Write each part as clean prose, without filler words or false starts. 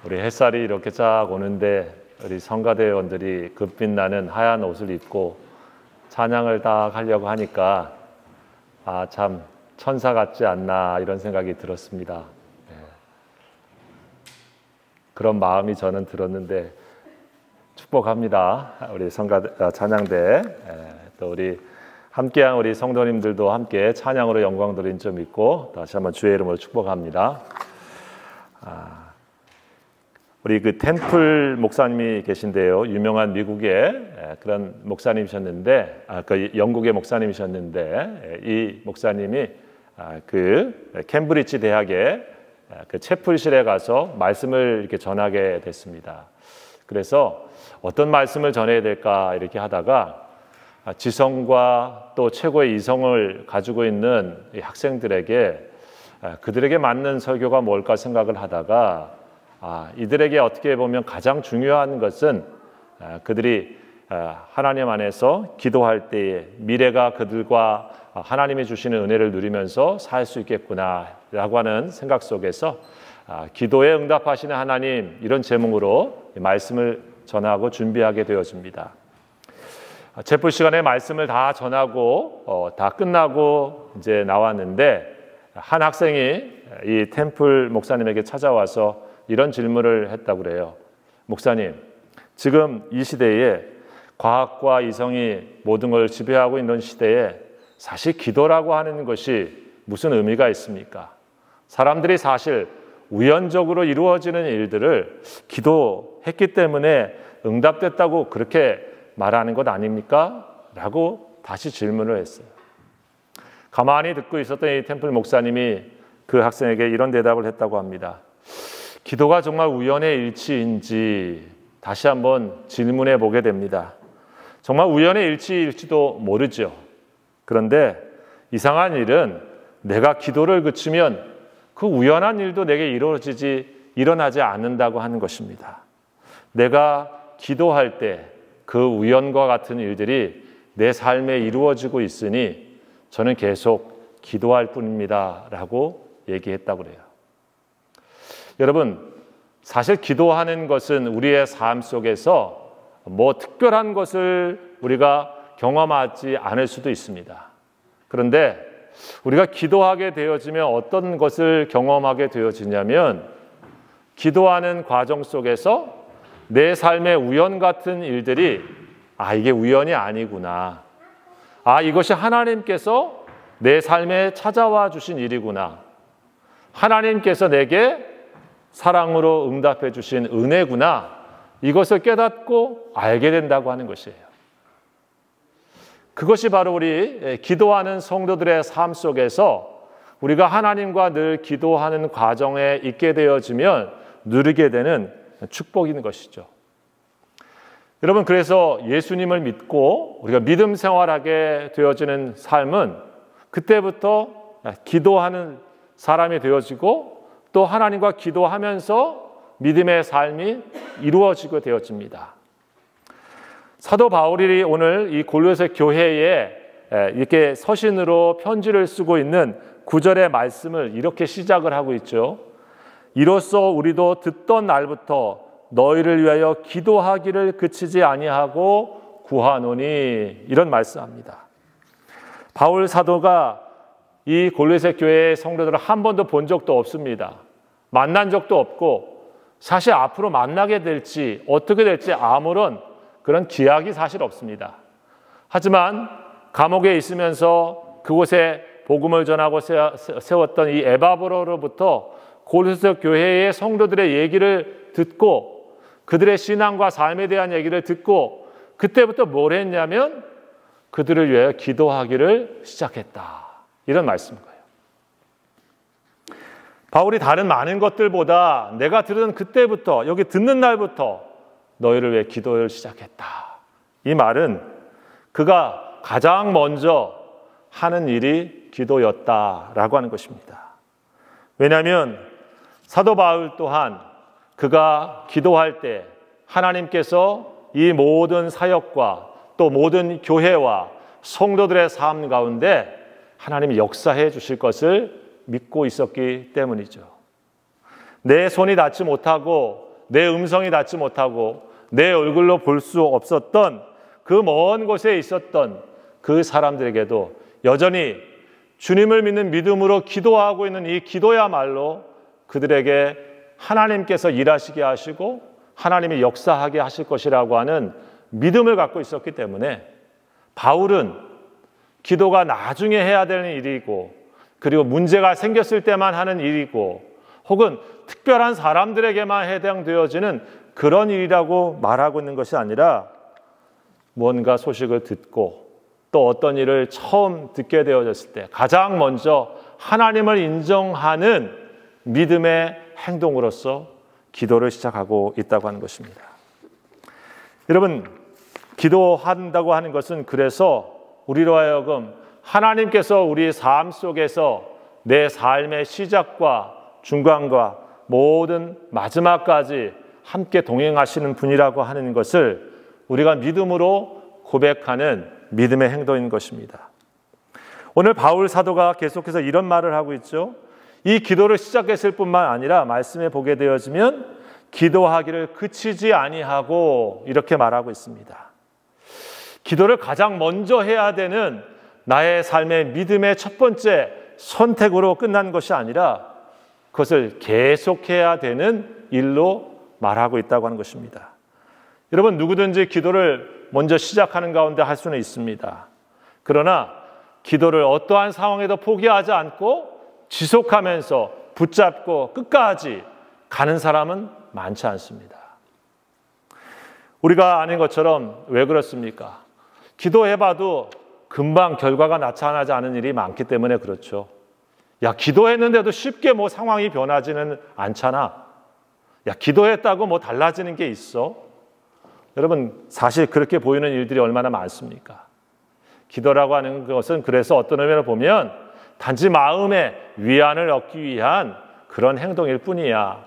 우리 햇살이 이렇게 쫙 오는데 우리 성가대원들이 급빛 나는 하얀 옷을 입고 찬양을 딱 하려고 하니까 참 천사 같지 않나 이런 생각이 들었습니다. 그런 마음이 저는 들었는데 축복합니다. 우리 찬양대 또 우리 함께한 우리 성도님들도 함께 찬양으로 영광 드린 점 있고 다시 한번 주의 이름으로 축복합니다. 우리 그 템플 목사님이 계신데요. 유명한 미국의 그런 목사님이셨는데, 그 영국의 목사님이셨는데, 이 목사님이 그 캠브리지 대학의 그 채플실에 가서 말씀을 이렇게 전하게 됐습니다. 그래서 어떤 말씀을 전해야 될까 이렇게 하다가 지성과 또 최고의 이성을 가지고 있는 이 학생들에게 그들에게 맞는 설교가 뭘까 생각을 하다가 이들에게 어떻게 보면 가장 중요한 것은 그들이 하나님 안에서 기도할 때에 미래가 그들과 하나님이 주시는 은혜를 누리면서 살 수 있겠구나라고 하는 생각 속에서 기도에 응답하시는 하나님 이런 제목으로 말씀을 전하고 준비하게 되어집니다. 제풀 시간에 말씀을 다 전하고 다 끝나고 이제 나왔는데 한 학생이 이 템플 목사님에게 찾아와서 이런 질문을 했다고 그래요. 목사님, 지금 이 시대에 과학과 이성이 모든 걸 지배하고 있는 시대에 사실 기도라고 하는 것이 무슨 의미가 있습니까? 사람들이 사실 우연적으로 이루어지는 일들을 기도했기 때문에 응답됐다고 그렇게 말하는 것 아닙니까? 라고 다시 질문을 했어요. 가만히 듣고 있었던 이 템플 목사님이 그 학생에게 이런 대답을 했다고 합니다. 기도가 정말 우연의 일치인지 다시 한번 질문해 보게 됩니다. 정말 우연의 일치일지도 모르죠. 그런데 이상한 일은 내가 기도를 그치면 그 우연한 일도 내게 일어나지 않는다고 하는 것입니다. 내가 기도할 때 그 우연과 같은 일들이 내 삶에 이루어지고 있으니 저는 계속 기도할 뿐입니다. 라고 얘기했다고 그래요. 여러분, 사실 기도하는 것은 우리의 삶 속에서 뭐 특별한 것을 우리가 경험하지 않을 수도 있습니다. 그런데 우리가 기도하게 되어지면 어떤 것을 경험하게 되어지냐면 기도하는 과정 속에서 내 삶의 우연 같은 일들이 이게 우연이 아니구나. 이것이 하나님께서 내 삶에 찾아와 주신 일이구나. 하나님께서 내게 사랑으로 응답해 주신 은혜구나. 이것을 깨닫고 알게 된다고 하는 것이에요. 그것이 바로 우리 기도하는 성도들의 삶 속에서 우리가 하나님과 늘 기도하는 과정에 있게 되어지면 누리게 되는 축복인 것이죠. 여러분, 그래서 예수님을 믿고 우리가 믿음 생활하게 되어지는 삶은 그때부터 기도하는 사람이 되어지고 또 하나님과 기도하면서 믿음의 삶이 이루어지게 되어집니다. 사도 바울이 오늘 이 골로새 교회에 이렇게 서신으로 편지를 쓰고 있는 9절의 말씀을 이렇게 시작을 하고 있죠. 이로써 우리도 듣던 날부터 너희를 위하여 기도하기를 그치지 아니하고 구하노니 이런 말씀합니다. 바울 사도가 이 골로새 교회의 성도들을 한 번도 본 적도 없습니다. 만난 적도 없고 사실 앞으로 만나게 될지 어떻게 될지 아무런 그런 기약이 사실 없습니다. 하지만 감옥에 있으면서 그곳에 복음을 전하고 세웠던 이 에바브로로부터 골로새 교회의 성도들의 얘기를 듣고 그들의 신앙과 삶에 대한 얘기를 듣고 그때부터 뭘 했냐면 그들을 위해 기도하기를 시작했다. 이런 말씀인 거예요. 바울이 다른 많은 것들보다 내가 들은 그때부터 여기 듣는 날부터 너희를 위해 기도를 시작했다. 이 말은 그가 가장 먼저 하는 일이 기도였다라고 하는 것입니다. 왜냐하면 사도 바울 또한 그가 기도할 때 하나님께서 이 모든 사역과 또 모든 교회와 성도들의 삶 가운데 하나님이 역사해 주실 것을 믿고 있었기 때문이죠. 내 손이 닿지 못하고 내 음성이 닿지 못하고 내 얼굴로 볼 수 없었던 그 먼 곳에 있었던 그 사람들에게도 여전히 주님을 믿는 믿음으로 기도하고 있는 이 기도야말로 그들에게 하나님께서 일하시게 하시고 하나님이 역사하게 하실 것이라고 하는 믿음을 갖고 있었기 때문에 바울은 기도가 나중에 해야 되는 일이고 그리고 문제가 생겼을 때만 하는 일이고 혹은 특별한 사람들에게만 해당되어지는 그런 일이라고 말하고 있는 것이 아니라 무언가 소식을 듣고 또 어떤 일을 처음 듣게 되어졌을 때 가장 먼저 하나님을 인정하는 믿음의 행동으로서 기도를 시작하고 있다고 하는 것입니다. 여러분, 기도한다고 하는 것은 그래서 우리로 하여금 하나님께서 우리 삶 속에서 내 삶의 시작과 중간과 모든 마지막까지 함께 동행하시는 분이라고 하는 것을 우리가 믿음으로 고백하는 믿음의 행동인 것입니다. 오늘 바울 사도가 계속해서 이런 말을 하고 있죠. 이 기도를 시작했을 뿐만 아니라 말씀에 보게 되어지면 기도하기를 그치지 아니하고 이렇게 말하고 있습니다. 기도를 가장 먼저 해야 되는 나의 삶의 믿음의 첫 번째 선택으로 끝난 것이 아니라 그것을 계속해야 되는 일로 말하고 있다고 하는 것입니다. 여러분, 누구든지 기도를 먼저 시작하는 가운데 할 수는 있습니다. 그러나 기도를 어떠한 상황에도 포기하지 않고 지속하면서 붙잡고 끝까지 가는 사람은 많지 않습니다. 우리가 아는 것처럼 왜 그렇습니까? 기도해봐도 금방 결과가 나타나지 않은 일이 많기 때문에 그렇죠. 야, 기도했는데도 쉽게 뭐 상황이 변하지는 않잖아. 야, 기도했다고 뭐 달라지는 게 있어? 여러분, 사실 그렇게 보이는 일들이 얼마나 많습니까? 기도라고 하는 것은 그래서 어떤 의미로 보면 단지 마음의 위안을 얻기 위한 그런 행동일 뿐이야.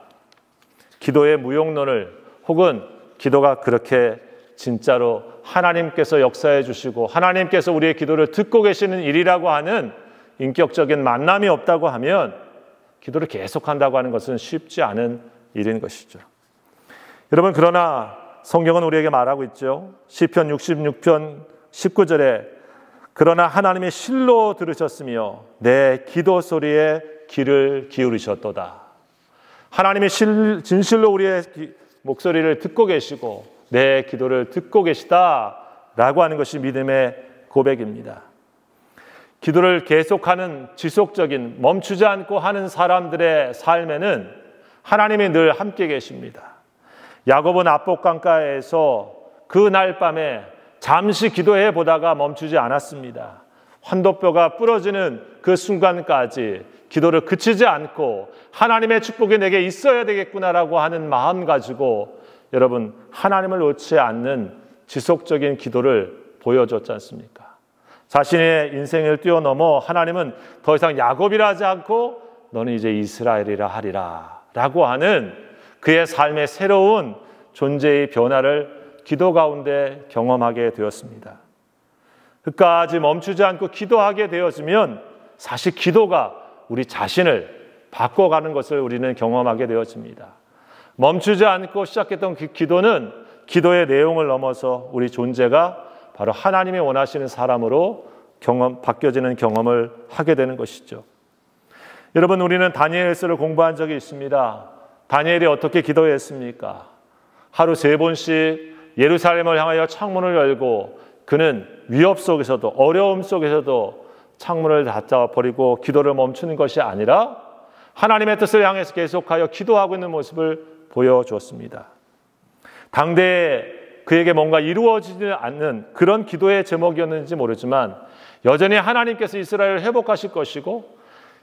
기도의 무용론을 혹은 기도가 그렇게 진짜로 하나님께서 역사해 주시고 하나님께서 우리의 기도를 듣고 계시는 일이라고 하는 인격적인 만남이 없다고 하면 기도를 계속한다고 하는 것은 쉽지 않은 일인 것이죠. 여러분, 그러나 성경은 우리에게 말하고 있죠. 시편 66편 19절에 그러나 하나님의 실로 들으셨으며 내 기도 소리에 귀를 기울이셨도다. 하나님이 진실로 우리의 목소리를 듣고 계시고 내 기도를 듣고 계시다라고 하는 것이 믿음의 고백입니다. 기도를 계속하는 지속적인 멈추지 않고 하는 사람들의 삶에는 하나님이 늘 함께 계십니다. 야곱은 압복강가에서 그 날 밤에 잠시 기도해 보다가 멈추지 않았습니다. 환도뼈가 부러지는 그 순간까지 기도를 그치지 않고 하나님의 축복이 내게 있어야 되겠구나라고 하는 마음 가지고 여러분, 하나님을 놓지 않는 지속적인 기도를 보여줬지 않습니까? 자신의 인생을 뛰어넘어 하나님은 더 이상 야곱이라 하지 않고 너는 이제 이스라엘이라 하리라 라고 하는 그의 삶의 새로운 존재의 변화를 기도 가운데 경험하게 되었습니다. 끝까지 멈추지 않고 기도하게 되어지면 사실 기도가 우리 자신을 바꿔가는 것을 우리는 경험하게 되어집니다. 멈추지 않고 시작했던 그 기도는 기도의 내용을 넘어서 우리 존재가 바로 하나님이 원하시는 사람으로 바뀌어지는 경험을 하게 되는 것이죠. 여러분, 우리는 다니엘서를 공부한 적이 있습니다. 다니엘이 어떻게 기도했습니까? 하루 3번씩 예루살렘을 향하여 창문을 열고 그는 위협 속에서도 어려움 속에서도 창문을 닫아버리고 기도를 멈추는 것이 아니라 하나님의 뜻을 향해서 계속하여 기도하고 있는 모습을 보여주었습니다. 당대에 그에게 뭔가 이루어지지 않는 그런 기도의 제목이었는지 모르지만 여전히 하나님께서 이스라엘을 회복하실 것이고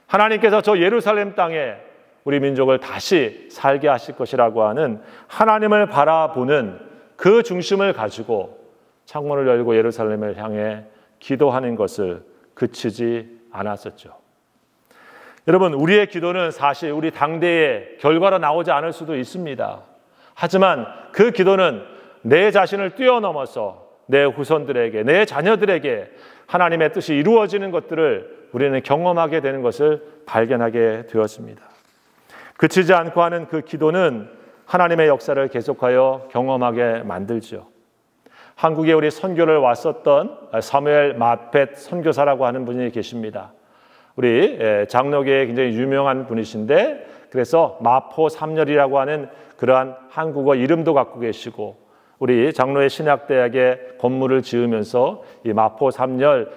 하나님께서 저 예루살렘 땅에 우리 민족을 다시 살게 하실 것이라고 하는 하나님을 바라보는 그 중심을 가지고 창문을 열고 예루살렘을 향해 기도하는 것을 그치지 않았었죠. 여러분, 우리의 기도는 사실 우리 당대의 결과로 나오지 않을 수도 있습니다. 하지만 그 기도는 내 자신을 뛰어넘어서 내 후손들에게, 내 자녀들에게 하나님의 뜻이 이루어지는 것들을 우리는 경험하게 되는 것을 발견하게 되었습니다. 그치지 않고 하는 그 기도는 하나님의 역사를 계속하여 경험하게 만들죠. 한국에 우리 선교를 왔었던 사무엘 마펫 선교사라고 하는 분이 계십니다. 우리 장로계에 굉장히 유명한 분이신데, 그래서 마포 삼렬이라고 하는 그러한 한국어 이름도 갖고 계시고, 우리 장로의 신학대학에 건물을 지으면서 이 마포 삼렬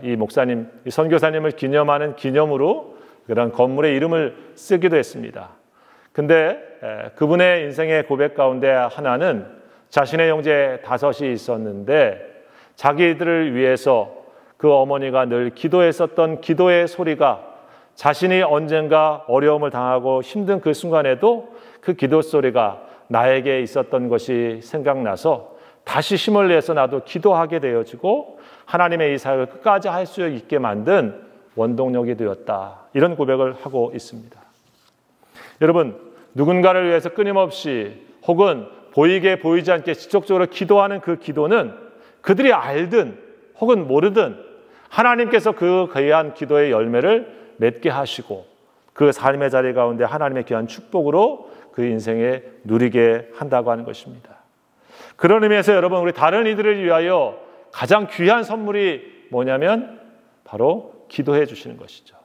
이 목사님, 이 선교사님을 기념하는 기념으로 그런 건물의 이름을 쓰기도 했습니다. 근데 그분의 인생의 고백 가운데 하나는 자신의 형제 5이 있었는데 자기들을 위해서 그 어머니가 늘 기도했었던 기도의 소리가 자신이 언젠가 어려움을 당하고 힘든 그 순간에도 그 기도 소리가 나에게 있었던 것이 생각나서 다시 힘을 내서 나도 기도하게 되어지고 하나님의 이 사역을 끝까지 할 수 있게 만든 원동력이 되었다. 이런 고백을 하고 있습니다. 여러분, 누군가를 위해서 끊임없이 혹은 보이게 보이지 않게 지속적으로 기도하는 그 기도는 그들이 알든 혹은 모르든 하나님께서 그 귀한 기도의 열매를 맺게 하시고 그 삶의 자리 가운데 하나님의 귀한 축복으로 그 인생에 누리게 한다고 하는 것입니다. 그런 의미에서 여러분, 우리 다른 이들을 위하여 가장 귀한 선물이 뭐냐면 바로 기도해 주시는 것이죠.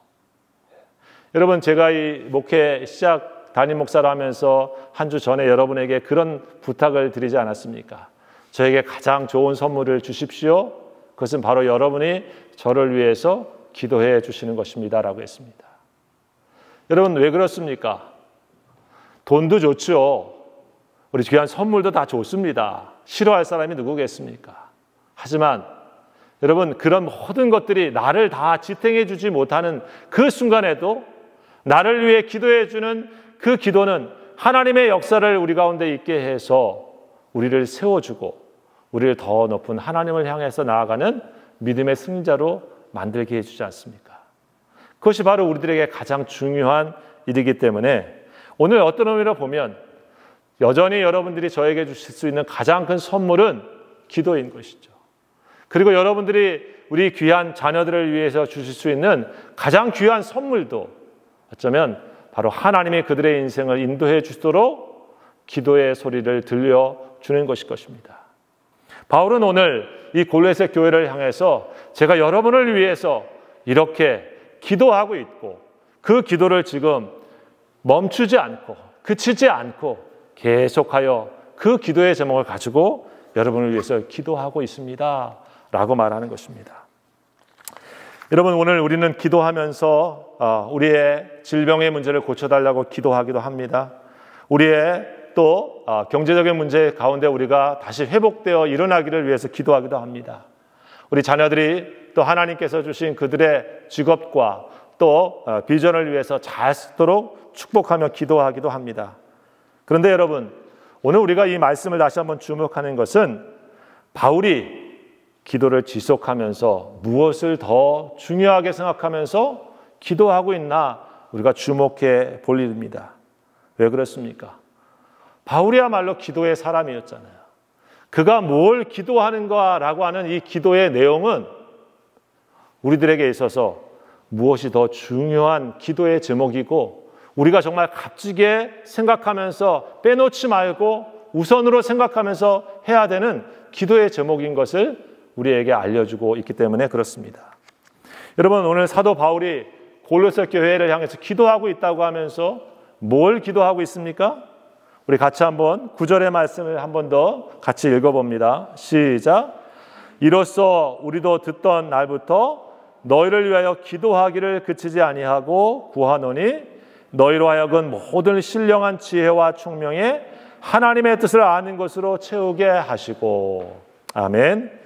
여러분, 제가 이 목회 시작 담임 목사를 하면서 한 주 전에 여러분에게 그런 부탁을 드리지 않았습니까? 저에게 가장 좋은 선물을 주십시오. 그것은 바로 여러분이 저를 위해서 기도해 주시는 것입니다 라고 했습니다. 여러분, 왜 그렇습니까? 돈도 좋죠. 우리 귀한 선물도 다 좋습니다. 싫어할 사람이 누구겠습니까? 하지만 여러분, 그런 모든 것들이 나를 다 지탱해 주지 못하는 그 순간에도 나를 위해 기도해 주는 그 기도는 하나님의 역사를 우리 가운데 있게 해서 우리를 세워주고 우리를 더 높은 하나님을 향해서 나아가는 믿음의 승자로 만들게 해주지 않습니까? 그것이 바로 우리들에게 가장 중요한 일이기 때문에 오늘 어떤 의미로 보면 여전히 여러분들이 저에게 주실 수 있는 가장 큰 선물은 기도인 것이죠. 그리고 여러분들이 우리 귀한 자녀들을 위해서 주실 수 있는 가장 귀한 선물도 어쩌면 바로 하나님이 그들의 인생을 인도해 주도록 기도의 소리를 들려주는 것일 것입니다. 바울은 오늘 이 골로새 교회를 향해서 제가 여러분을 위해서 이렇게 기도하고 있고 그 기도를 지금 멈추지 않고 그치지 않고 계속하여 그 기도의 제목을 가지고 여러분을 위해서 기도하고 있습니다 라고 말하는 것입니다. 여러분, 오늘 우리는 기도하면서 우리의 질병의 문제를 고쳐달라고 기도하기도 합니다. 우리의 또 경제적인 문제 가운데 우리가 다시 회복되어 일어나기를 위해서 기도하기도 합니다. 우리 자녀들이 또 하나님께서 주신 그들의 직업과 또 비전을 위해서 잘 쓰도록 축복하며 기도하기도 합니다. 그런데 여러분, 오늘 우리가 이 말씀을 다시 한번 주목하는 것은 바울이 기도를 지속하면서 무엇을 더 중요하게 생각하면서 기도하고 있나 우리가 주목해 볼 일입니다. 왜 그렇습니까? 바울이야말로 기도의 사람이었잖아요. 그가 뭘 기도하는가라고 하는 이 기도의 내용은 우리들에게 있어서 무엇이 더 중요한 기도의 제목이고 우리가 정말 값지게 생각하면서 빼놓지 말고 우선으로 생각하면서 해야 되는 기도의 제목인 것을 우리에게 알려주고 있기 때문에 그렇습니다. 여러분, 오늘 사도 바울이 골로새 교회를 향해서 기도하고 있다고 하면서 뭘 기도하고 있습니까? 우리 같이 한번 9절의 말씀을 한 번 더 같이 읽어봅니다. 시작. 이로써 우리도 듣던 날부터 너희를 위하여 기도하기를 그치지 아니하고 구하노니 너희로 하여금 모든 신령한 지혜와 총명에 하나님의 뜻을 아는 것으로 채우게 하시고. 아멘.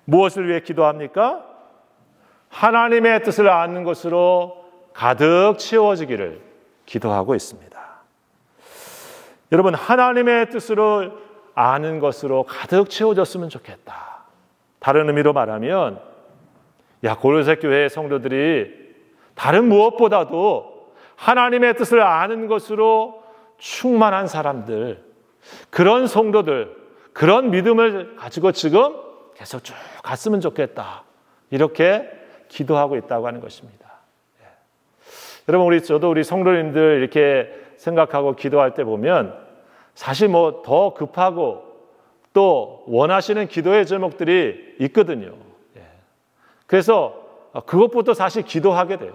무엇을 위해 기도합니까? 하나님의 뜻을 아는 것으로 가득 채워지기를 기도하고 있습니다. 여러분, 하나님의 뜻을 아는 것으로 가득 채워졌으면 좋겠다. 다른 의미로 말하면 골로새 교회의 성도들이 다른 무엇보다도 하나님의 뜻을 아는 것으로 충만한 사람들, 그런 성도들, 그런 믿음을 가지고 지금 계속 쭉 갔으면 좋겠다. 이렇게 기도하고 있다고 하는 것입니다. 여러분, 저도 우리 성도님들 이렇게 생각하고 기도할 때 보면 사실 뭐 더 급하고 또 원하시는 기도의 제목들이 있거든요. 그래서 그것부터 사실 기도하게 돼요.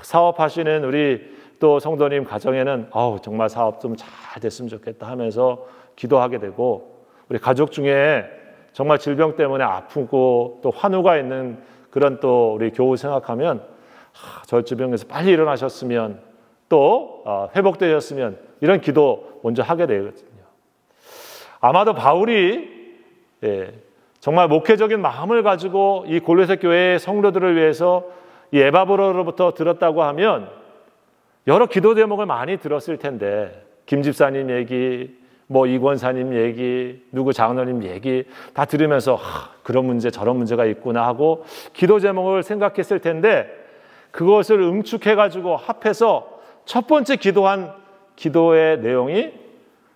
사업하시는 우리 또 성도님 가정에는 정말 사업 좀 잘 됐으면 좋겠다 하면서 기도하게 되고, 우리 가족 중에 정말 질병 때문에 아프고 또 환우가 있는 그런 또 우리 교우 생각하면 저 질병에서 빨리 일어나셨으면 또 회복되셨으면 이런 기도 먼저 하게 되거든요. 아마도 바울이 정말 목회적인 마음을 가지고 이 골로새 교회의 성도들을 위해서 이 에바브로로부터 들었다고 하면 여러 기도 제목을 많이 들었을 텐데, 김 집사님 얘기, 뭐 이권사님 얘기, 누구 장로님 얘기 다 들으면서 그런 문제 저런 문제가 있구나 하고 기도 제목을 생각했을 텐데, 그것을 응축해가지고 합해서 첫 번째 기도한 기도의 내용이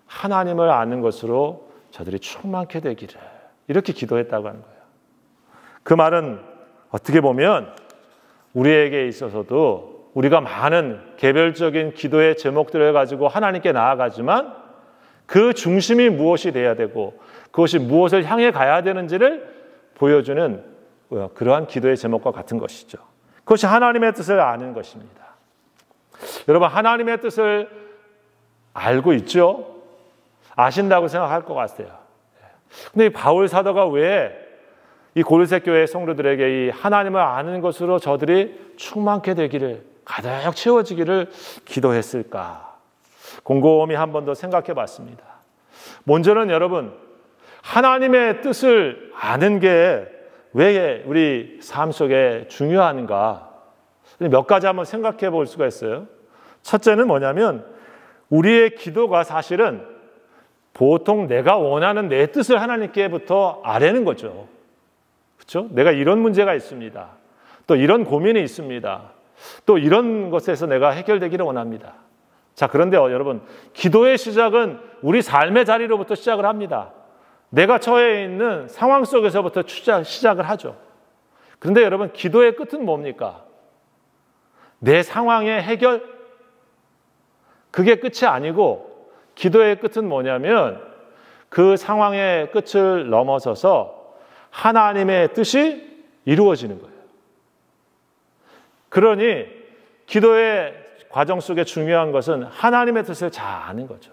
하나님을 아는 것으로 저들이 충만케 되기를, 이렇게 기도했다고 하는 거예요. 그 말은 어떻게 보면 우리에게 있어서도 우리가 많은 개별적인 기도의 제목들을 가지고 하나님께 나아가지만 그 중심이 무엇이 돼야 되고 그것이 무엇을 향해 가야 되는지를 보여주는 그러한 기도의 제목과 같은 것이죠. 그것이 하나님의 뜻을 아는 것입니다. 여러분, 하나님의 뜻을 알고 있죠? 아신다고 생각할 것 같아요. 근데 바울 사도가 왜 이 골로새 교회 성도들에게 이 하나님을 아는 것으로 저들이 충만케 되기를, 가득 채워지기를 기도했을까? 곰곰이 한 번 더 생각해 봤습니다. 먼저는 여러분, 하나님의 뜻을 아는 게 왜 우리 삶 속에 중요한가? 몇 가지 한번 생각해 볼 수가 있어요. 첫째는 뭐냐면, 우리의 기도가 사실은 보통 내가 원하는 내 뜻을 하나님께부터 아뢰는 거죠. 그렇죠? 내가 이런 문제가 있습니다. 또 이런 고민이 있습니다. 또 이런 것에서 내가 해결되기를 원합니다. 자, 그런데 여러분, 기도의 시작은 우리 삶의 자리로부터 시작을 합니다. 내가 처해 있는 상황 속에서부터 시작을 하죠. 그런데 여러분, 기도의 끝은 뭡니까? 내 상황의 해결? 그게 끝이 아니고, 기도의 끝은 뭐냐면 그 상황의 끝을 넘어서서 하나님의 뜻이 이루어지는 거예요. 그러니 기도의 과정 속에 중요한 것은 하나님의 뜻을 잘 아는 거죠.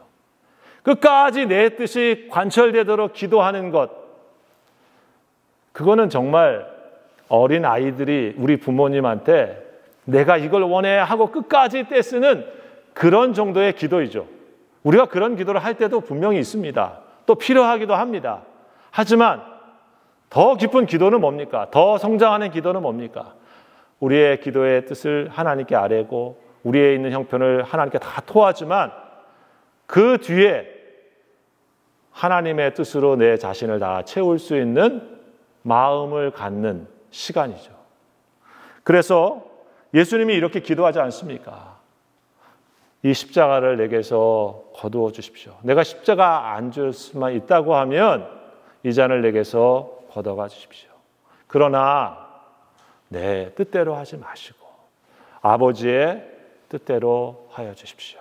끝까지 내 뜻이 관철되도록 기도하는 것, 그거는 정말 어린 아이들이 우리 부모님한테 내가 이걸 원해 하고 끝까지 떼쓰는 그런 정도의 기도이죠. 우리가 그런 기도를 할 때도 분명히 있습니다. 또 필요하기도 합니다. 하지만 더 깊은 기도는 뭡니까? 더 성장하는 기도는 뭡니까? 우리의 기도의 뜻을 하나님께 아뢰고 우리의 있는 형편을 하나님께 다 토하지만 그 뒤에 하나님의 뜻으로 내 자신을 다 채울 수 있는 마음을 갖는 시간이죠. 그래서 예수님이 이렇게 기도하지 않습니까? 이 십자가를 내게서 거두어 주십시오. 내가 십자가 안 줄 수만 있다고 하면 이 잔을 내게서 걷어가 주십시오. 그러나 내 뜻대로 하지 마시고 아버지의 뜻대로 하여 주십시오.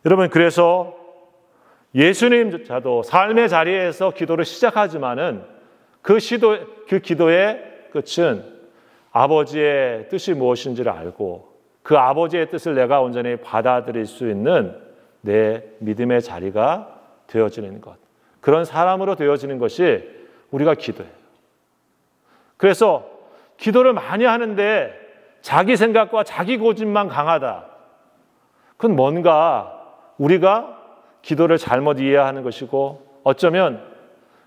여러분, 그래서 예수님조차도 삶의 자리에서 기도를 시작하지만은 그 기도의 끝은 아버지의 뜻이 무엇인지를 알고 그 아버지의 뜻을 내가 온전히 받아들일 수 있는 내 믿음의 자리가 되어지는 것, 그런 사람으로 되어지는 것이 우리가 기도예요. 그래서 기도를 많이 하는데 자기 생각과 자기 고집만 강하다, 그건 뭔가 우리가 기도를 잘못 이해하는 것이고 어쩌면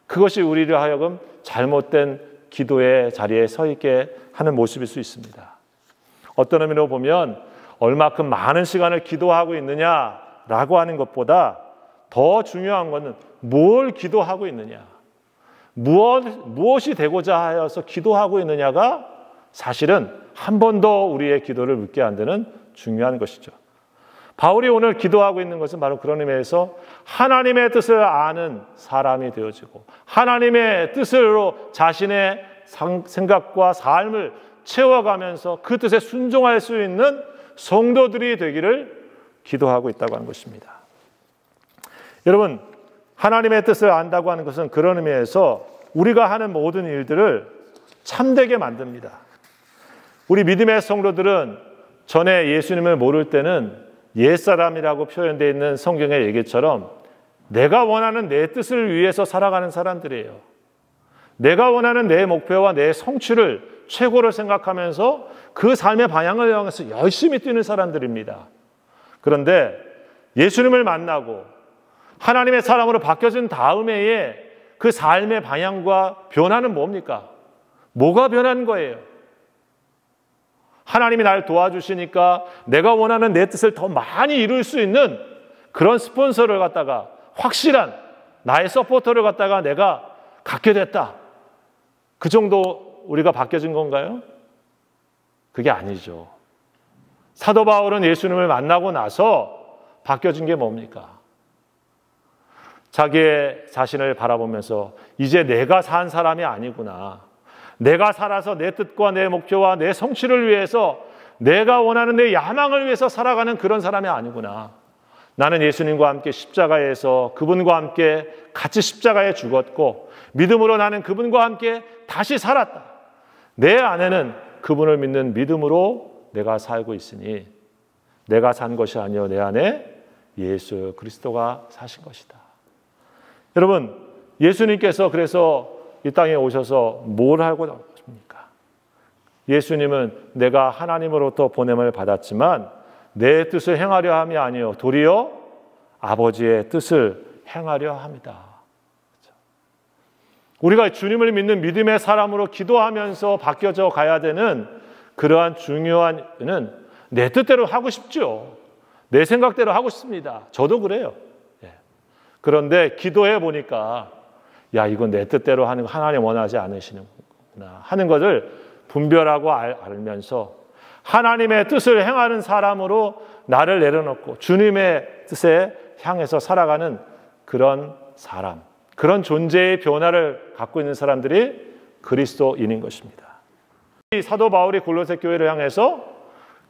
그것이 우리를 하여금 잘못된 기도의 자리에 서 있게 하는 모습일 수 있습니다. 어떤 의미로 보면 얼마큼 많은 시간을 기도하고 있느냐라고 하는 것보다 더 중요한 것은 뭘 기도하고 있느냐, 무엇이 되고자 하여서 기도하고 있느냐가 사실은 한 번 더 우리의 기도를 묻게 만드는 중요한 것이죠. 바울이 오늘 기도하고 있는 것은 바로 그런 의미에서 하나님의 뜻을 아는 사람이 되어지고 하나님의 뜻으로 자신의 생각과 삶을 채워가면서 그 뜻에 순종할 수 있는 성도들이 되기를 기도하고 있다고 하는 것입니다. 여러분, 하나님의 뜻을 안다고 하는 것은 그런 의미에서 우리가 하는 모든 일들을 참되게 만듭니다. 우리 믿음의 성도들은 전에 예수님을 모를 때는 옛사람이라고 표현되어 있는 성경의 얘기처럼 내가 원하는 내 뜻을 위해서 살아가는 사람들이에요. 내가 원하는 내 목표와 내 성취를 최고로 생각하면서 그 삶의 방향을 향해서 열심히 뛰는 사람들입니다. 그런데 예수님을 만나고 하나님의 사람으로 바뀌어진 다음에의 그 삶의 방향과 변화는 뭡니까? 뭐가 변한 거예요? 하나님이 날 도와주시니까 내가 원하는 내 뜻을 더 많이 이룰 수 있는 그런 스폰서를 갖다가, 확실한 나의 서포터를 갖다가 내가 갖게 됐다. 그 정도 우리가 바뀌어진 건가요? 그게 아니죠. 사도 바울은 예수님을 만나고 나서 바뀌어진 게 뭡니까? 자기의 자신을 바라보면서 이제 내가 산 사람이 아니구나. 내가 살아서 내 뜻과 내 목표와 내 성취를 위해서, 내가 원하는 내 야망을 위해서 살아가는 그런 사람이 아니구나. 나는 예수님과 함께 십자가에서 그분과 함께 같이 십자가에 죽었고 믿음으로 나는 그분과 함께 다시 살았다. 내 안에는 그분을 믿는 믿음으로 내가 살고 있으니 내가 산 것이 아니요 내 안에 예수 그리스도가 사신 것이다. 여러분, 예수님께서 그래서 이 땅에 오셔서 뭘 하고 나오십니까? 예수님은 내가 하나님으로부터 보냄을 받았지만 내 뜻을 행하려 함이 아니요 도리어 아버지의 뜻을 행하려 합니다. 우리가 주님을 믿는 믿음의 사람으로 기도하면서 바뀌어져 가야 되는 그러한 중요한 이유는 내 뜻대로 하고 싶죠. 내 생각대로 하고 싶습니다. 저도 그래요. 그런데 기도해 보니까 야, 이건 내 뜻대로 하는 거 하나님 원하지 않으시는구나 하는 것을 분별하고 알면서 하나님의 뜻을 행하는 사람으로 나를 내려놓고 주님의 뜻에 향해서 살아가는 그런 사람, 그런 존재의 변화를 갖고 있는 사람들이 그리스도인인 것입니다. 이 사도 바울이 골로새 교회를 향해서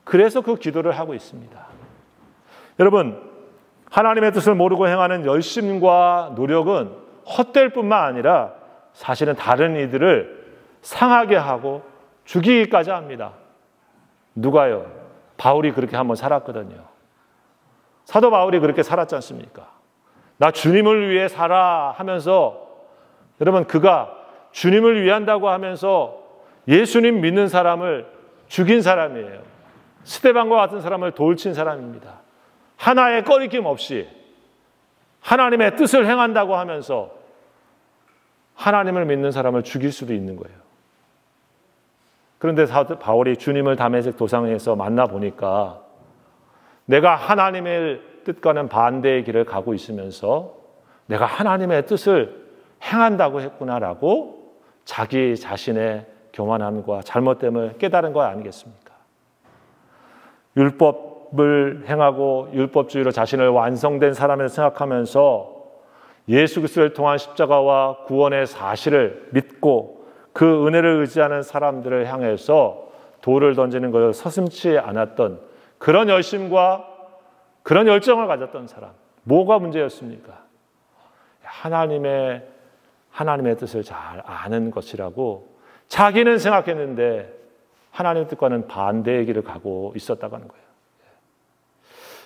그래서 그 기도를 하고 있습니다. 여러분, 하나님의 뜻을 모르고 행하는 열심과 노력은 헛될 뿐만 아니라 사실은 다른 이들을 상하게 하고 죽이기까지 합니다. 누가요? 바울이 그렇게 한번 살았거든요. 사도 바울이 그렇게 살았지 않습니까? 나 주님을 위해 살아 하면서, 여러분, 그가 주님을 위한다고 하면서 예수님 믿는 사람을 죽인 사람이에요. 스데반과 같은 사람을 돌친 사람입니다. 하나의 꺼리낌 없이 하나님의 뜻을 행한다고 하면서 하나님을 믿는 사람을 죽일 수도 있는 거예요. 그런데 바울이 주님을 다메섹 도상에서 만나보니까 내가 하나님의 뜻과는 반대의 길을 가고 있으면서 내가 하나님의 뜻을 행한다고 했구나라고 자기 자신의 교만함과 잘못됨을 깨달은 거 아니겠습니까? 율법을 행하고 율법주의로 자신을 완성된 사람을 생각하면서 예수 그리스도를 통한 십자가와 구원의 사실을 믿고 그 은혜를 의지하는 사람들을 향해서 돌을 던지는 것을 서슴지 않았던 그런 열심과 그런 열정을 가졌던 사람. 뭐가 문제였습니까? 하나님의 뜻을 잘 아는 것이라고 자기는 생각했는데 하나님의 뜻과는 반대의 길을 가고 있었다고 하는 거예요.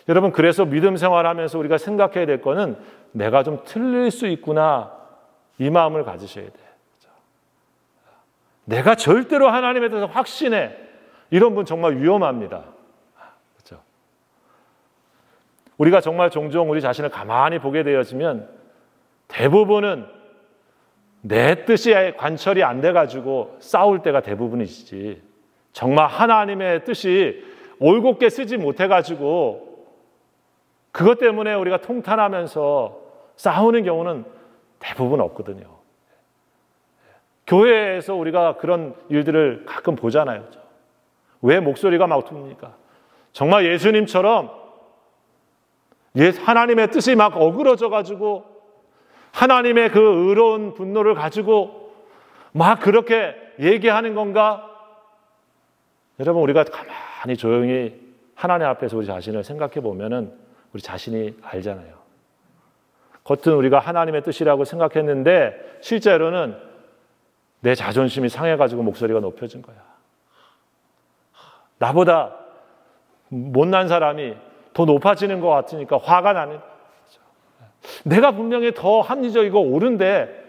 여러분, 그래서 믿음 생활하면서 우리가 생각해야 될 거는 내가 좀 틀릴 수 있구나, 이 마음을 가지셔야 돼요. 내가 절대로 하나님에 대해서 확신해. 이런 분 정말 위험합니다. 그렇죠? 우리가 정말 종종 우리 자신을 가만히 보게 되어지면 대부분은 내 뜻이 관철이 안 돼가지고 싸울 때가 대부분이지, 정말 하나님의 뜻이 올곧게 쓰지 못해가지고 그것 때문에 우리가 통탄하면서 싸우는 경우는 대부분 없거든요. 교회에서 우리가 그런 일들을 가끔 보잖아요. 왜 목소리가 막 툽니까? 정말 예수님처럼 하나님의 뜻이 막 어그러져가지고 하나님의 그 의로운 분노를 가지고 막 그렇게 얘기하는 건가? 여러분, 우리가 가만히 조용히 하나님 앞에서 우리 자신을 생각해 보면은 우리 자신이 알잖아요. 겉은 우리가 하나님의 뜻이라고 생각했는데 실제로는 내 자존심이 상해가지고 목소리가 높여진 거야. 나보다 못난 사람이 더 높아지는 것 같으니까 화가 나는 거죠. 내가 분명히 더 합리적이고 옳은데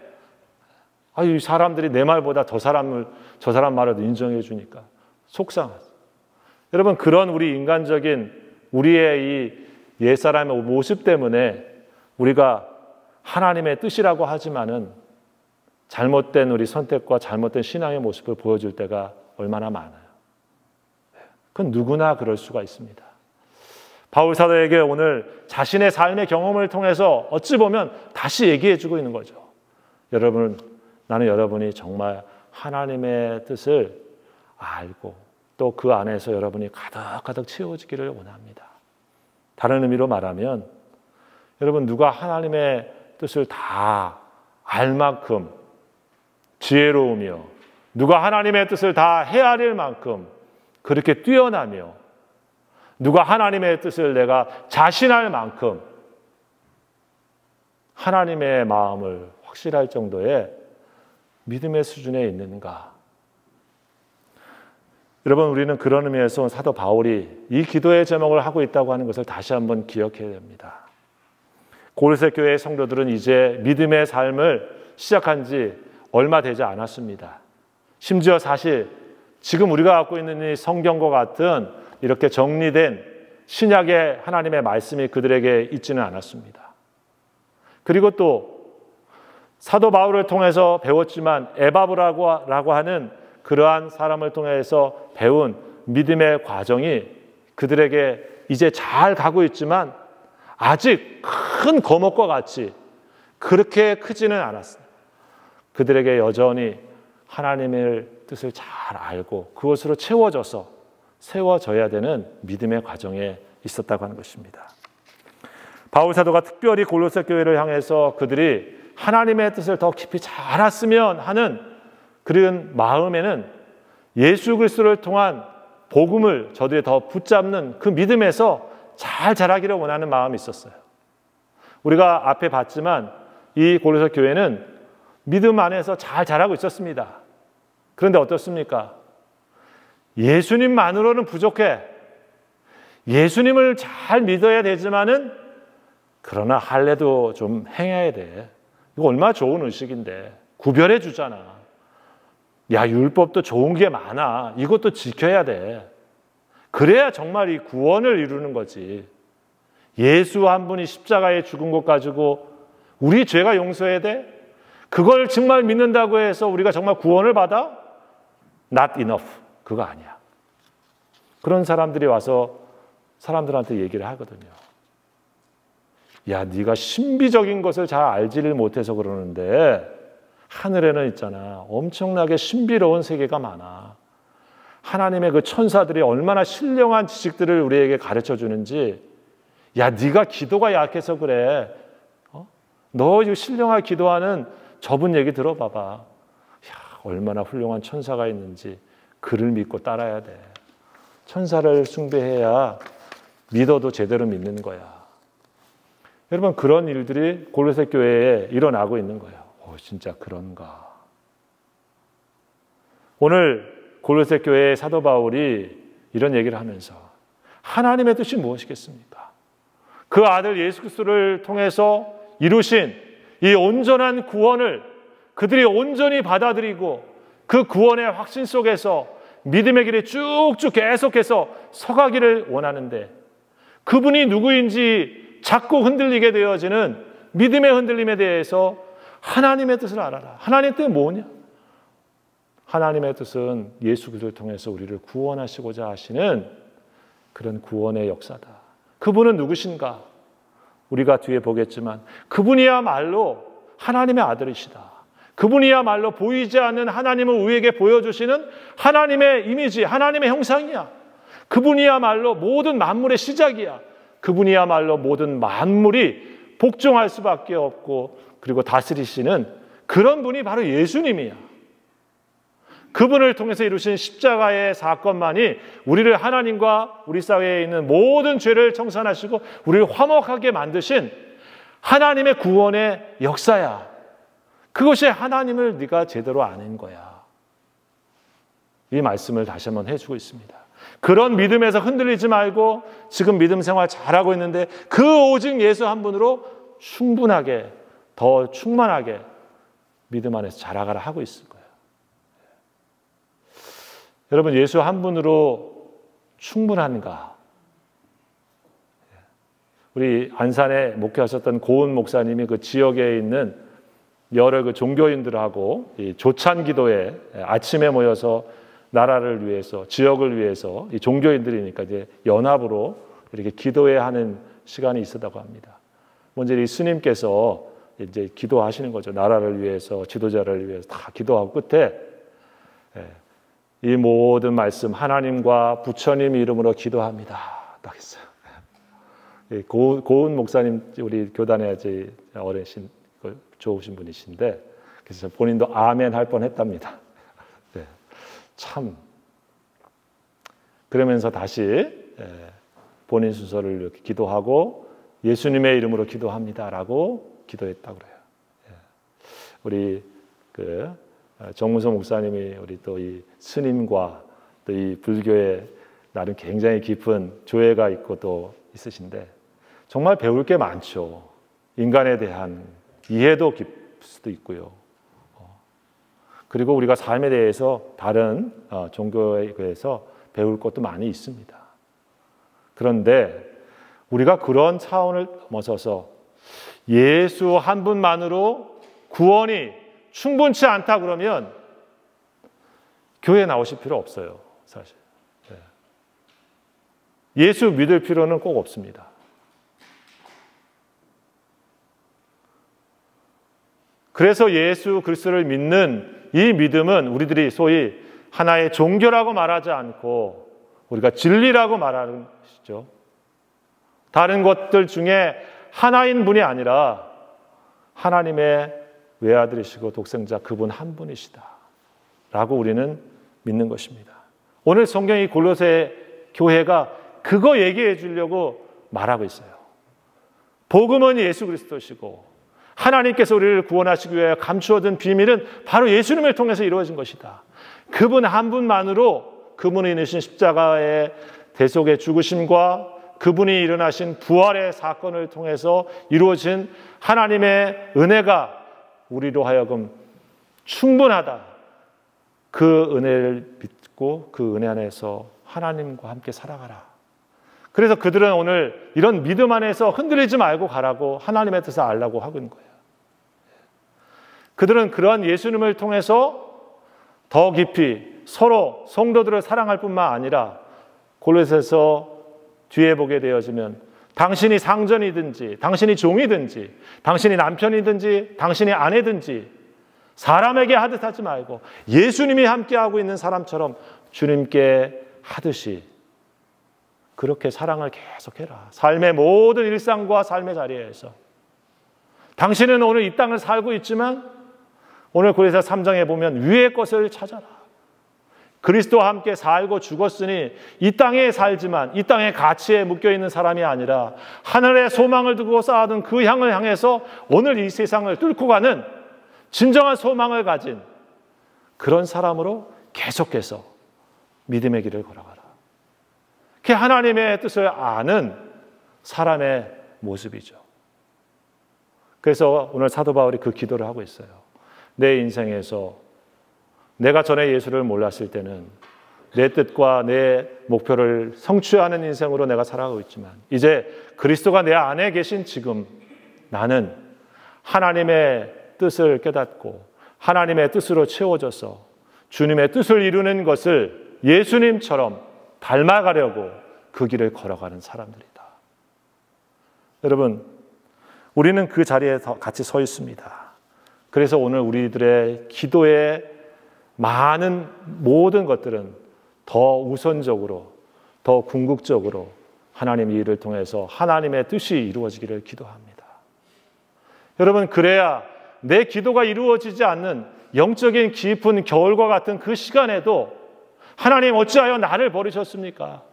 이 사람들이 내 말보다 저 사람 말을 인정해 주니까 속상하죠. 여러분, 그런 우리 인간적인 우리의 이 옛사람의 모습 때문에 우리가 하나님의 뜻이라고 하지만은 잘못된 우리 선택과 잘못된 신앙의 모습을 보여줄 때가 얼마나 많아요. 그건 누구나 그럴 수가 있습니다. 바울 사도에게 오늘 자신의 삶의 경험을 통해서 어찌 보면 다시 얘기해 주고 있는 거죠. 여러분, 나는 여러분이 정말 하나님의 뜻을 알고 또 그 안에서 여러분이 가득가득 채워지기를 원합니다. 다른 의미로 말하면 여러분, 누가 하나님의 뜻을 다 알 만큼 지혜로우며 누가 하나님의 뜻을 다 헤아릴 만큼 그렇게 뛰어나며 누가 하나님의 뜻을 내가 자신할 만큼 하나님의 마음을 확실할 정도의 믿음의 수준에 있는가? 여러분, 우리는 그런 의미에서 사도 바울이 이 기도의 제목을 하고 있다고 하는 것을 다시 한번 기억해야 됩니다. 고린도 교회의 성도들은 이제 믿음의 삶을 시작한 지 얼마 되지 않았습니다. 심지어 사실 지금 우리가 갖고 있는 이 성경과 같은 이렇게 정리된 신약의 하나님의 말씀이 그들에게 있지는 않았습니다. 그리고 또 사도 바울을 통해서 배웠지만 에바브라고 하는 그러한 사람을 통해서 배운 믿음의 과정이 그들에게 이제 잘 가고 있지만 아직 큰 거목과 같이 그렇게 크지는 않았습니다. 그들에게 여전히 하나님의 뜻을 잘 알고 그것으로 채워져서 세워져야 되는 믿음의 과정에 있었다고 하는 것입니다. 바울 사도가 특별히 골로새 교회를 향해서 그들이 하나님의 뜻을 더 깊이 잘 알았으면 하는 그런 마음에는 예수 그리스도를 통한 복음을 저들이 더 붙잡는 그 믿음에서 잘 자라기를 원하는 마음이 있었어요. 우리가 앞에 봤지만 이 골로새 교회는 믿음 안에서 잘 자라고 있었습니다. 그런데 어떻습니까? 예수님만으로는 부족해. 예수님을 잘 믿어야 되지만은 그러나 할례도 좀 행해야 돼. 이거 얼마나 좋은 의식인데. 구별해 주잖아. 야, 율법도 좋은 게 많아. 이것도 지켜야 돼. 그래야 정말 이 구원을 이루는 거지. 예수 한 분이 십자가에 죽은 것 가지고 우리 죄가 용서해야 돼? 그걸 정말 믿는다고 해서 우리가 정말 구원을 받아? Not enough. 그거 아니야. 그런 사람들이 와서 사람들한테 얘기를 하거든요. 야, 네가 신비적인 것을 잘 알지를 못해서 그러는데 하늘에는 있잖아. 엄청나게 신비로운 세계가 많아. 하나님의 그 천사들이 얼마나 신령한 지식들을 우리에게 가르쳐 주는지. 야, 네가 기도가 약해서 그래. 너 이 신령하게 기도하는 저분 얘기 들어봐봐. 야, 얼마나 훌륭한 천사가 있는지 그를 믿고 따라야 돼. 천사를 숭배해야 믿어도 제대로 믿는 거야. 여러분, 그런 일들이 골로새 교회에 일어나고 있는 거예요. 진짜 그런가. 오늘 골로새 교회의 사도 바울이 이런 얘기를 하면서 하나님의 뜻이 무엇이겠습니까? 그 아들 예수 그리스도를 통해서 이루신 이 온전한 구원을 그들이 온전히 받아들이고 그 구원의 확신 속에서 믿음의 길에 쭉쭉 계속해서 서가기를 원하는데 그분이 누구인지 자꾸 흔들리게 되어지는 믿음의 흔들림에 대해서 하나님의 뜻을 알아라. 하나님의 뜻은 뭐냐? 하나님의 뜻은 예수 그리스도를 통해서 우리를 구원하시고자 하시는 그런 구원의 역사다. 그분은 누구신가? 우리가 뒤에 보겠지만 그분이야말로 하나님의 아들이시다. 그분이야말로 보이지 않는 하나님을 우리에게 보여주시는 하나님의 이미지, 하나님의 형상이야. 그분이야말로 모든 만물의 시작이야. 그분이야말로 모든 만물이 복종할 수밖에 없고 그리고 다스리시는 그런 분이 바로 예수님이야. 그분을 통해서 이루신 십자가의 사건만이 우리를 하나님과 우리 사회에 있는 모든 죄를 청산하시고 우리를 화목하게 만드신 하나님의 구원의 역사야. 그것이 하나님을 네가 제대로 아는 거야. 이 말씀을 다시 한번 해주고 있습니다. 그런 믿음에서 흔들리지 말고 지금 믿음 생활 잘하고 있는데 그 오직 예수 한 분으로 충분하게, 더 충만하게 믿음 안에서 자라가라 하고 있을 거예요. 여러분, 예수 한 분으로 충분한가? 우리 안산에 목회하셨던 고은 목사님이 그 지역에 있는 여러 그 종교인들하고 이 조찬 기도에 아침에 모여서 나라를 위해서, 지역을 위해서, 이 종교인들이니까 이제 연합으로 이렇게 기도해야 하는 시간이 있었다고 합니다. 먼저 이 스님께서 이제 기도하시는 거죠. 나라를 위해서, 지도자를 위해서 다 기도하고 끝에 이 모든 말씀 하나님과 부처님 이름으로 기도합니다. 딱 했어요. 고은 목사님, 우리 교단에 아주 어르신, 좋으신 분이신데, 그래서 본인도 아멘 할 뻔 했답니다. 네, 참. 그러면서 다시 본인 순서를 이렇게 기도하고 예수님의 이름으로 기도합니다라고 기도했다고 그래요. 우리 정문성 목사님이 우리 또 이 스님과 또 이 불교에 나름 굉장히 깊은 조예가 있고 또 있으신데 정말 배울 게 많죠. 인간에 대한 이해도 깊을 수도 있고요. 그리고 우리가 삶에 대해서 다른 종교에 대해서 배울 것도 많이 있습니다. 그런데 우리가 그런 차원을 넘어서서 예수 한 분만으로 구원이 충분치 않다 그러면 교회에 나오실 필요 없어요, 사실. 예수 믿을 필요는 꼭 없습니다. 그래서 예수 그리스도를 믿는 이 믿음은 우리들이 소위 하나의 종교라고 말하지 않고 우리가 진리라고 말하는 것이죠. 다른 것들 중에 하나인 분이 아니라 하나님의 외아들이시고 독생자 그분 한 분이시다 라고 우리는 믿는 것입니다. 오늘 성경이 골로새 교회가 그거 얘기해 주려고 말하고 있어요. 복음은 예수 그리스도시고 하나님께서 우리를 구원하시기 위해 감추어둔 비밀은 바로 예수님을 통해서 이루어진 것이다. 그분 한 분만으로 그분이 이루신 십자가의 대속의 죽으심과 그분이 일어나신 부활의 사건을 통해서 이루어진 하나님의 은혜가 우리로 하여금 충분하다. 그 은혜를 믿고 그 은혜 안에서 하나님과 함께 살아가라. 그래서 그들은 오늘 이런 믿음 안에서 흔들리지 말고 가라고 하나님의 뜻을 알라고 하고 있는 거예요. 그들은 그러한 예수님을 통해서 더 깊이 서로 성도들을 사랑할 뿐만 아니라 골로새서 뒤에 보게 되어지면 당신이 상전이든지 당신이 종이든지 당신이 남편이든지 당신이 아내든지 사람에게 하듯 하지 말고 예수님이 함께하고 있는 사람처럼 주님께 하듯이 그렇게 사랑을 계속해라. 삶의 모든 일상과 삶의 자리에서 당신은 오늘 이 땅을 살고 있지만 오늘 골로새 3장에 보면 위의 것을 찾아라. 그리스도와 함께 살고 죽었으니 이 땅에 살지만 이 땅의 가치에 묶여있는 사람이 아니라 하늘의 소망을 두고 쌓아둔 그 향을 향해서 오늘 이 세상을 뚫고 가는 진정한 소망을 가진 그런 사람으로 계속해서 믿음의 길을 걸어가라. 그게 하나님의 뜻을 아는 사람의 모습이죠. 그래서 오늘 사도 바울이 그 기도를 하고 있어요. 내 인생에서 내가 전에 예수를 몰랐을 때는 내 뜻과 내 목표를 성취하는 인생으로 내가 살아가고 있지만 이제 그리스도가 내 안에 계신 지금 나는 하나님의 뜻을 깨닫고 하나님의 뜻으로 채워져서 주님의 뜻을 이루는 것을 예수님처럼 닮아가려고 그 길을 걸어가는 사람들이다. 여러분, 우리는 그 자리에 같이 서 있습니다. 그래서 오늘 우리들의 기도의 많은 모든 것들은 더 우선적으로, 더 궁극적으로 하나님의 일을 통해서 하나님의 뜻이 이루어지기를 기도합니다. 여러분, 그래야 내 기도가 이루어지지 않는 영적인 깊은 겨울과 같은 그 시간에도 하나님 어찌하여 나를 버리셨습니까?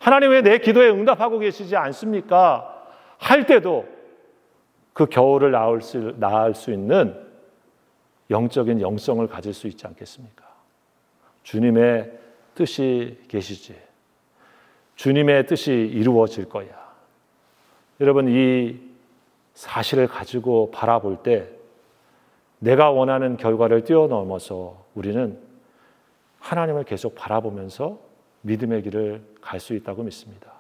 하나님 왜 내 기도에 응답하고 계시지 않습니까? 할 때도 그 겨울을 나을 수 있는 영적인 영성을 가질 수 있지 않겠습니까? 주님의 뜻이 계시지. 주님의 뜻이 이루어질 거야. 여러분, 이 사실을 가지고 바라볼 때 내가 원하는 결과를 뛰어넘어서 우리는 하나님을 계속 바라보면서 믿음의 길을 갈 수 있다고 믿습니다.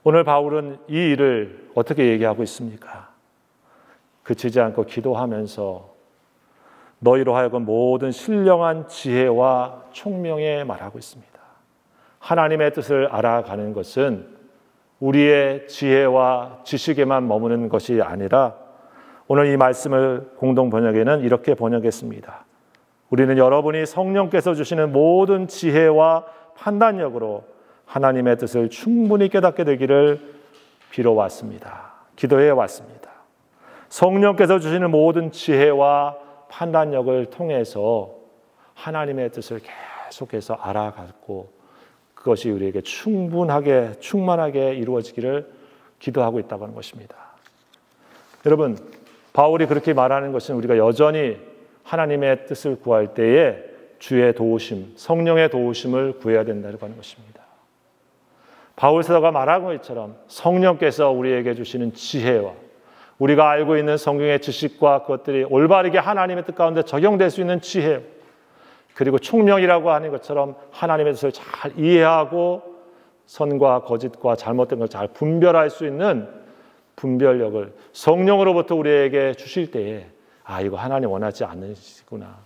오늘 바울은 이 일을 어떻게 얘기하고 있습니까? 그치지 않고 기도하면서 너희로 하여금 모든 신령한 지혜와 총명에 말하고 있습니다. 하나님의 뜻을 알아가는 것은 우리의 지혜와 지식에만 머무는 것이 아니라 오늘 이 말씀을 공동 번역에는 이렇게 번역했습니다. 우리는 여러분이 성령께서 주시는 모든 지혜와 판단력으로 하나님의 뜻을 충분히 깨닫게 되기를 빌어왔습니다. 기도해 왔습니다. 성령께서 주시는 모든 지혜와 판단력을 통해서 하나님의 뜻을 계속해서 알아가고 그것이 우리에게 충만하게 이루어지기를 기도하고 있다고 하는 것입니다. 여러분, 바울이 그렇게 말하는 것은 우리가 여전히 하나님의 뜻을 구할 때에 주의 도우심, 성령의 도우심을 구해야 된다고 하는 것입니다. 바울 사도가 말한 것처럼 성령께서 우리에게 주시는 지혜와 우리가 알고 있는 성경의 지식과 그것들이 올바르게 하나님의 뜻 가운데 적용될 수 있는 지혜, 그리고 총명이라고 하는 것처럼 하나님의 뜻을 잘 이해하고 선과 거짓과 잘못된 걸 잘 분별할 수 있는 분별력을 성령으로부터 우리에게 주실 때에 이거 하나님 원하지 않으시구나,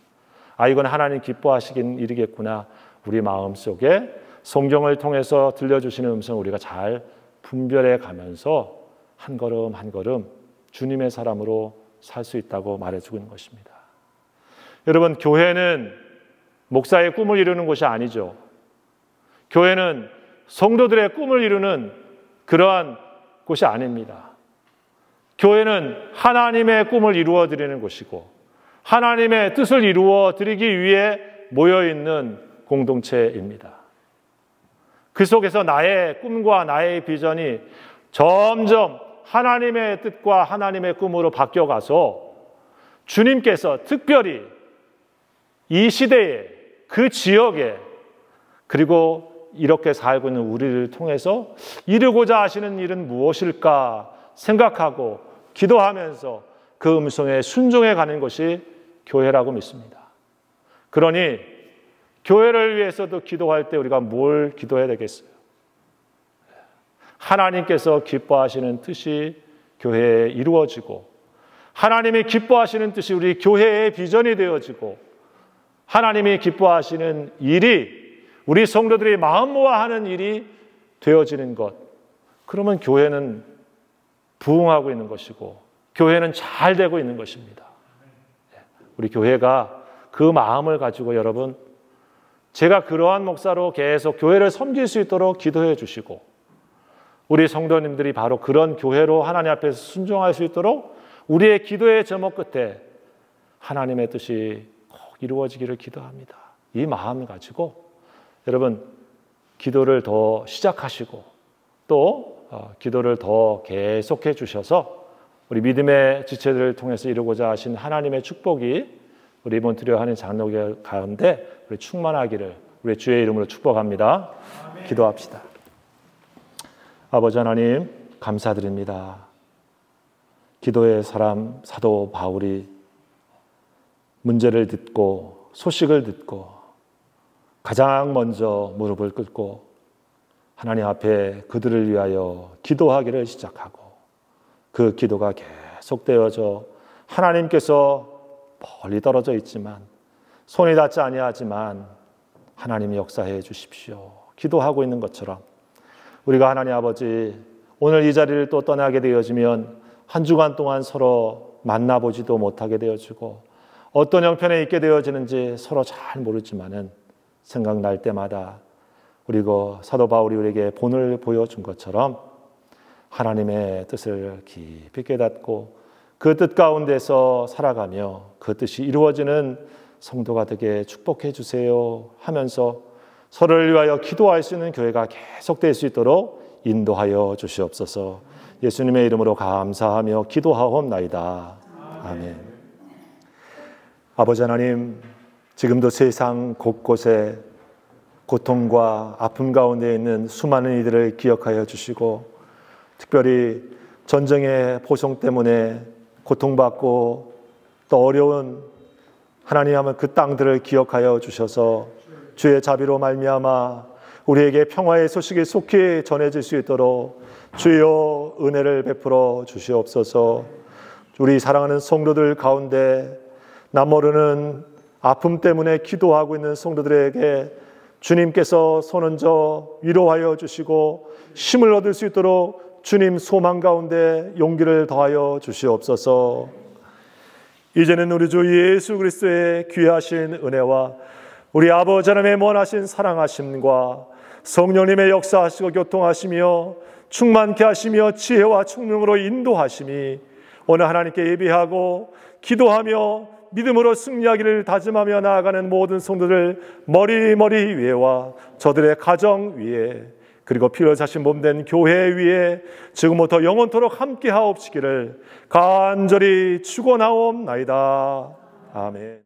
이건 하나님 기뻐하시긴 일이겠구나, 우리 마음속에 성경을 통해서 들려주시는 음성을 우리가 잘 분별해 가면서 한 걸음 한 걸음 주님의 사람으로 살 수 있다고 말해주고 있는 것입니다. 여러분, 교회는 목사의 꿈을 이루는 곳이 아니죠. 교회는 성도들의 꿈을 이루는 그러한 곳이 아닙니다. 교회는 하나님의 꿈을 이루어 드리는 곳이고 하나님의 뜻을 이루어 드리기 위해 모여있는 공동체입니다. 그 속에서 나의 꿈과 나의 비전이 점점 하나님의 뜻과 하나님의 꿈으로 바뀌어가서 주님께서 특별히 이 시대에 그 지역에 그리고 이렇게 살고 있는 우리를 통해서 이루고자 하시는 일은 무엇일까 생각하고 기도하면서 그 음성에 순종해 가는 것이 교회라고 믿습니다. 그러니 교회를 위해서도 기도할 때 우리가 뭘 기도해야 되겠어요? 하나님께서 기뻐하시는 뜻이 교회에 이루어지고 하나님이 기뻐하시는 뜻이 우리 교회의 비전이 되어지고 하나님이 기뻐하시는 일이 우리 성도들이 마음 모아 하는 일이 되어지는 것, 그러면 교회는 부흥하고 있는 것이고 교회는 잘 되고 있는 것입니다. 우리 교회가 그 마음을 가지고 여러분, 제가 그러한 목사로 계속 교회를 섬길 수 있도록 기도해 주시고 우리 성도님들이 바로 그런 교회로 하나님 앞에서 순종할 수 있도록 우리의 기도의 제목 끝에 하나님의 뜻이 꼭 이루어지기를 기도합니다. 이 마음을 가지고 여러분, 기도를 더 시작하시고 또 기도를 더 계속해 주셔서 우리 믿음의 지체들을 통해서 이루고자 하신 하나님의 축복이 우리 몬트리올 한인 장로교 가운데 우리 충만하기를 우리 주의 이름으로 축복합니다. 아멘. 기도합시다. 아버지 하나님, 감사드립니다. 기도의 사람 사도 바울이 문제를 듣고 소식을 듣고 가장 먼저 무릎을 꿇고 하나님 앞에 그들을 위하여 기도하기를 시작하고 그 기도가 계속되어져 하나님께서 멀리 떨어져 있지만 손이 닿지 아니하지만 하나님이 역사해 주십시오. 기도하고 있는 것처럼 우리가 하나님 아버지 오늘 이 자리를 또 떠나게 되어지면 한 주간 동안 서로 만나보지도 못하게 되어지고 어떤 형편에 있게 되어지는지 서로 잘 모르지만은 생각날 때마다 그리고 사도 바울이 우리에게 본을 보여준 것처럼 하나님의 뜻을 깊이 깨닫고 그 뜻 가운데서 살아가며 그 뜻이 이루어지는 성도가 되게 축복해 주세요 하면서 서로를 위하여 기도할 수 있는 교회가 계속될 수 있도록 인도하여 주시옵소서. 예수님의 이름으로 감사하며 기도하옵나이다. 아멘. 아버지 하나님, 지금도 세상 곳곳에 고통과 아픔 가운데 있는 수많은 이들을 기억하여 주시고, 특별히 전쟁의 포성 때문에 고통받고 또 어려운 하나님 하면 그 땅들을 기억하여 주셔서 주의 자비로 말미암아 우리에게 평화의 소식이 속히 전해질 수 있도록 주여 은혜를 베풀어 주시옵소서. 우리 사랑하는 성도들 가운데 나 모르는 아픔 때문에 기도하고 있는 성도들에게 주님께서 손얹어 위로하여 주시고 힘을 얻을 수 있도록 주님 소망 가운데 용기를 더하여 주시옵소서. 이제는 우리 주 예수 그리스도의 귀하신 은혜와 우리 아버지 하나님의 원하신 사랑하심과 성령님의 역사하시고 교통하시며 충만케 하시며 지혜와 총명으로 인도하심이 오늘 하나님께 예비하고 기도하며 믿음으로 승리하기를 다짐하며 나아가는 모든 성도들 머리 위에와 저들의 가정 위에 그리고 피로 사신 몸된 교회 위에 지금부터 영원토록 함께 하옵시기를 간절히 축원하옵나이다. 아멘.